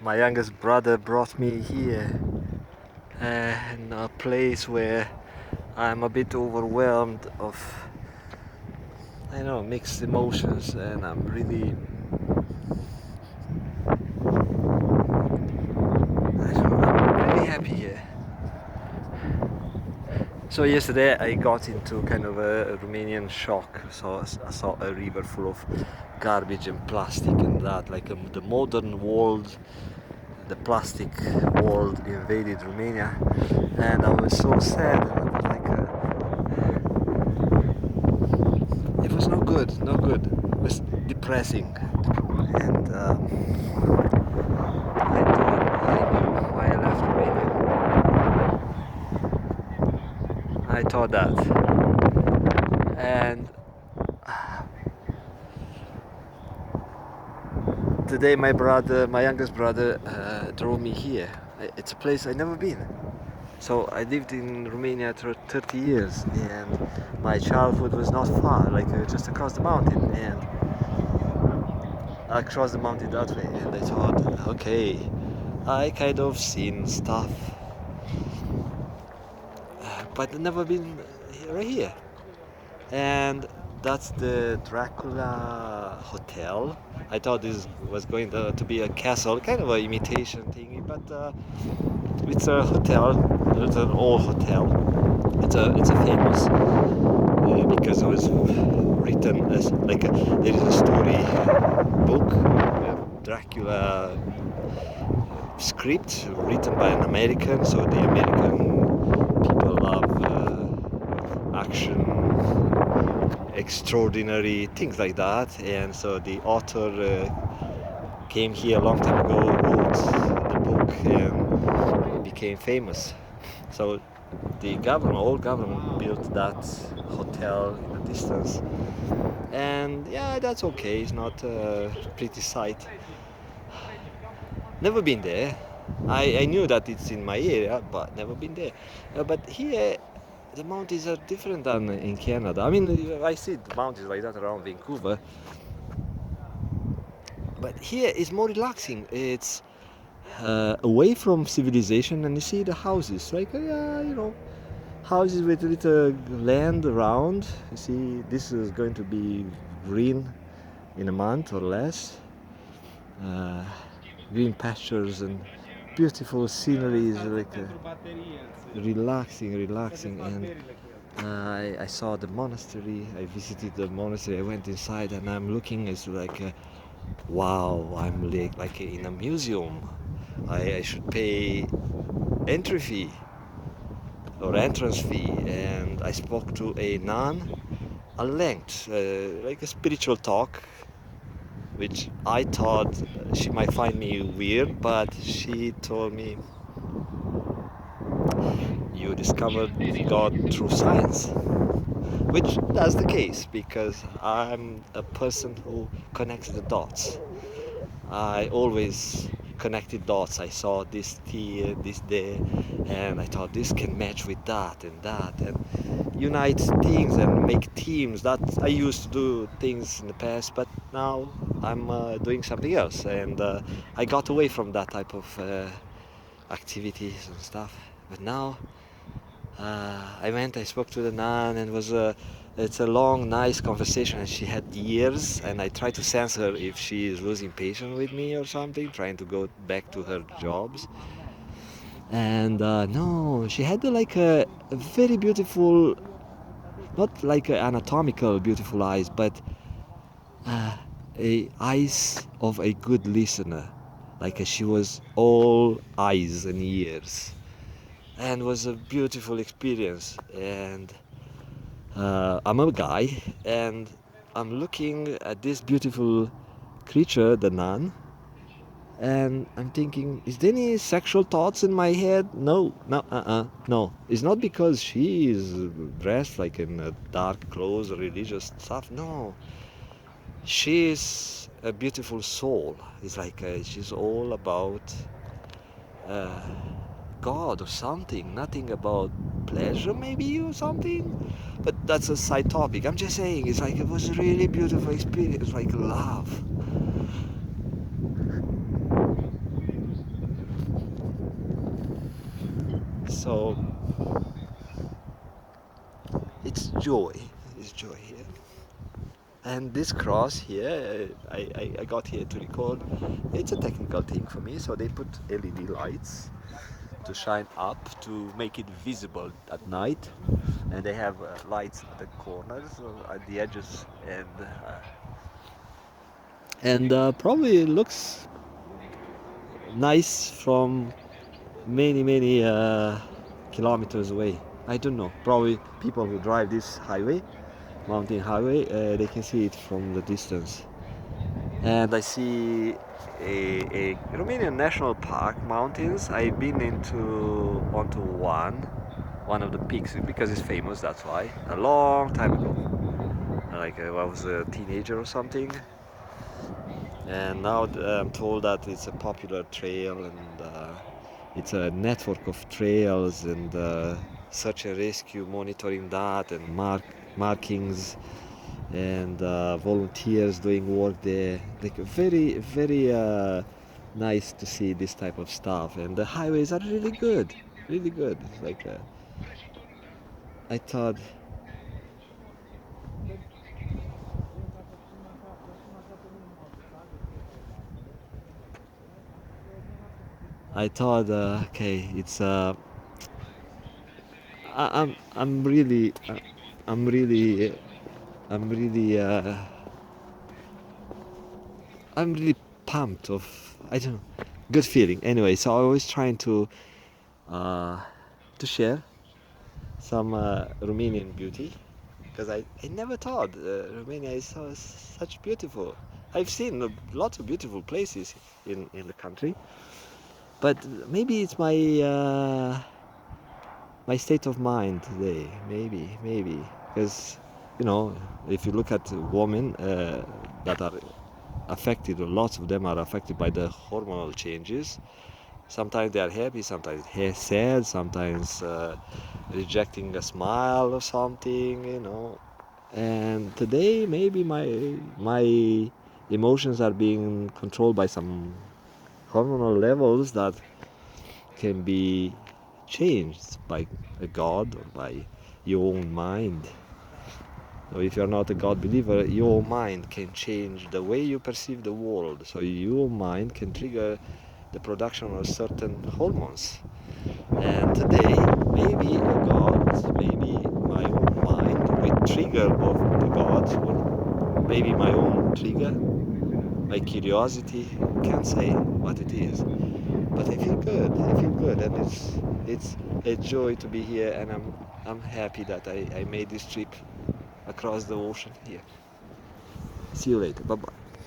My youngest brother brought me here, in a place where I'm a bit overwhelmed of, I don't know, mixed emotions, and I'm really happy here. So yesterday I got into kind of a Romanian shock. So I saw a river full of garbage and plastic and that, like the modern world, the plastic world invaded Romania, and I was so sad. Like it was no good, no good. It was depressing, and I thought I knew why I left Romania. I thought that, and today my youngest brother, drove me here. It's a place I've never been. So I lived in Romania for 30 years, and my childhood was not far, like just across the mountain. And I crossed the mountain that way, and I thought, okay, I kind of seen stuff, but I've never been right here. And that's the Dracula Hotel. I thought this was going to be a castle, kind of an imitation thingy, but it's a hotel. It's an old hotel. It's a famous because it was written as like there is a story book, Dracula script written by an American. So the American people love action, extraordinary things like that, and so the author came here a long time ago, wrote the book, and became famous. So the government, old government, built that hotel in the distance, and yeah, that's okay. It's not a pretty sight. Never been there. I knew that it's in my area, but never been there. But here, the mountains are different than in Canada. I mean, I see the mountains like that around Vancouver, but here is more relaxing. It's away from civilization, and you see the houses, like houses with a little land around. You see, this is going to be green in a month or less. Uh, Green pastures and beautiful sceneries, like relaxing. And I saw the monastery. I visited the monastery. I went inside, and I'm looking. It's like, wow! I'm like in a museum. I should pay entry fee or entrance fee, and I spoke to a nun at length, like a spiritual talk, which I thought she might find me weird, but she told me, you discovered God through science, which that's the case because I'm a person who connects the dots. I always connected dots. I saw this here, this there, and I thought this can match with that, and unite things and make teams. That I used to do things in the past, but now I'm doing something else, and I got away from that type of activities and stuff. But now I spoke to the nun, and it's a long, nice conversation, and she had years, and I tried to sense her if she is losing patience with me or something, trying to go back to her jobs. And no, she had like a very beautiful, not like anatomical beautiful eyes, but a eyes of a good listener, like she was all eyes and ears, and was a beautiful experience. And I'm a guy, and I'm looking at this beautiful creature, the nun, and I'm thinking, is there any sexual thoughts in my head? No. It's not because she is dressed like in dark clothes or religious stuff. No, she is a beautiful soul. It's like she's all about uh, God or something, nothing about pleasure maybe or something. But that's a side topic. I'm just saying, it's like it was a really beautiful experience, like love. So it's joy. It's joy here. And this cross here, I got here to record. It's a technical thing for me. So they put LED lights to shine up to make it visible at night, and they have lights at the corners, at the edges, and probably it looks nice from many kilometers away. I don't know. Probably people who drive this highway, mountain highway, they can see it from the distance. And I see a Romanian national park mountains. I've been onto one of the peaks because it's famous. That's why a long time ago, like I was a teenager or something. And now I'm told that it's a popular trail, and it's a network of trails, and search and rescue monitoring that, and markings, and volunteers doing work there. Like very nice to see this type of stuff, and the highways are really good, really good. Like I thought okay, it's I'm really I'm really I'm really I'm really pumped of, I don't know, good feeling. Anyway, so I was trying uh, to share some Romanian beauty, because I never thought Romania is such beautiful. I've seen lots of beautiful places in the country, but maybe it's my state of mind today. Maybe because if you look at women that are affected, or lots of them are affected by the hormonal changes. Sometimes they are happy, sometimes they're sad, sometimes rejecting a smile or something. And today maybe my emotions are being controlled by some hormonal levels that can be changed by a god, or by your own mind. So if you're not a God believer, your mind can change the way you perceive the world. So your mind can trigger the production of certain hormones. And today, maybe a God, maybe my own mind, with trigger of the God, or maybe my own trigger, my curiosity, can't say what it is. But I feel good. I feel good, and it's a joy to be here, and I'm happy that I made this trip across the ocean here. See you later. Bye bye.